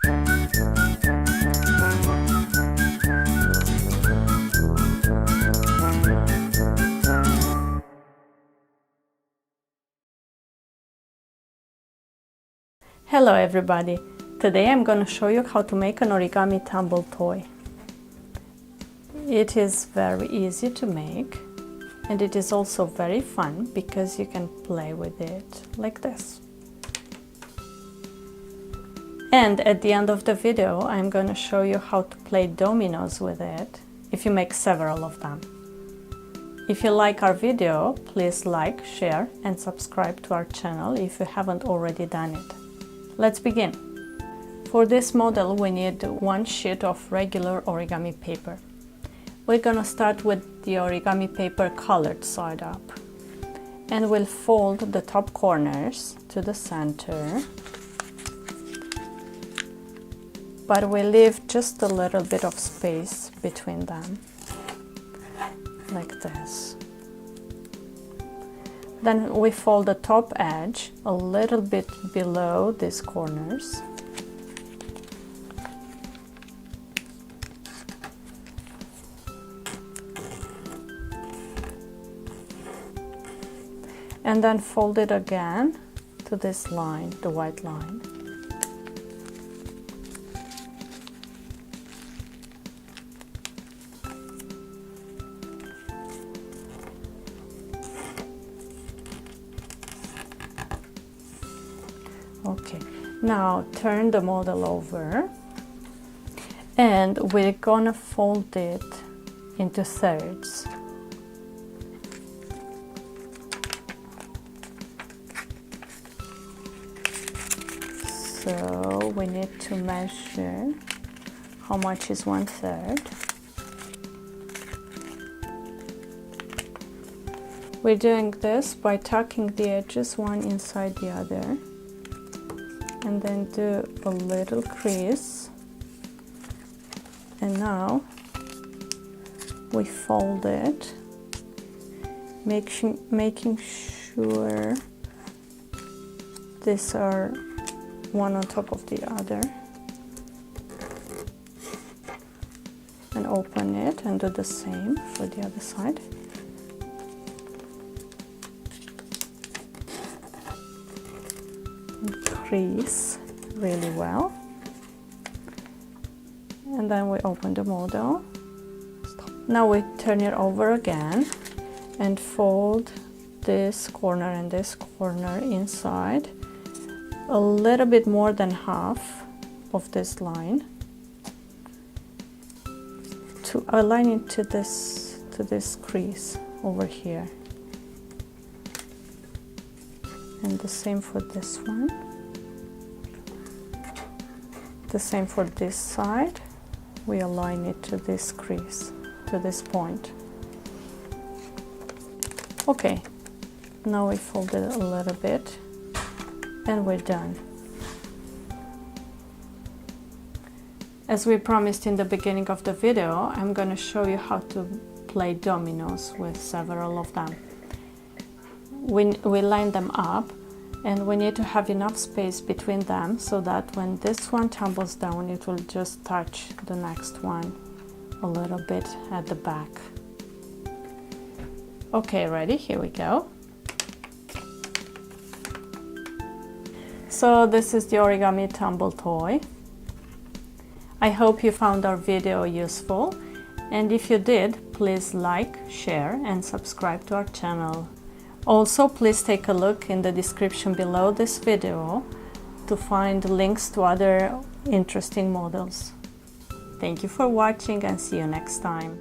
Hello everybody! Today I'm going to show you how to make an origami tumble toy. It is very easy to make and it is also very fun because you can play with it like this. And at the end of the video I'm going to show you how to play dominoes with it if you make several of them. If you like our video, please like, share and subscribe to our channel if you haven't already done it. Let's begin. For this model we need one sheet of regular origami paper. We're gonna start with the origami paper colored side up. And we'll fold the top corners to the center. But we leave just a little bit of space between them. Like this. Then we fold the top edge a little bit below these corners. And then fold it again to this line, the white line. Okay, now turn the model over and we're gonna fold it into thirds. So we need to measure how much is 1/3. We're doing this by tucking the edges one inside the other. And then do a little crease, and now we fold it, making sure these are one on top of the other, and open it and do the same for the other side. Crease really well, and then we open the model. Now we turn it over again and fold this corner and this corner inside a little bit more than half of this line to align it to this crease over here, and the same for this one. The same for this side, we align it to this crease, to this point. Okay, now we fold it a little bit and we're done. As we promised in the beginning of the video, I'm going to show you how to play dominoes with several of them. We line them up. And we need to have enough space between them so that when this one tumbles down, it will just touch the next one a little bit at the back. Okay, ready? Here we go. So this is the origami tumble toy. I hope you found our video useful. And if you did, please like, share and subscribe to our channel. Also, please take a look in the description below this video to find links to other interesting models. Thank you for watching and see you next time.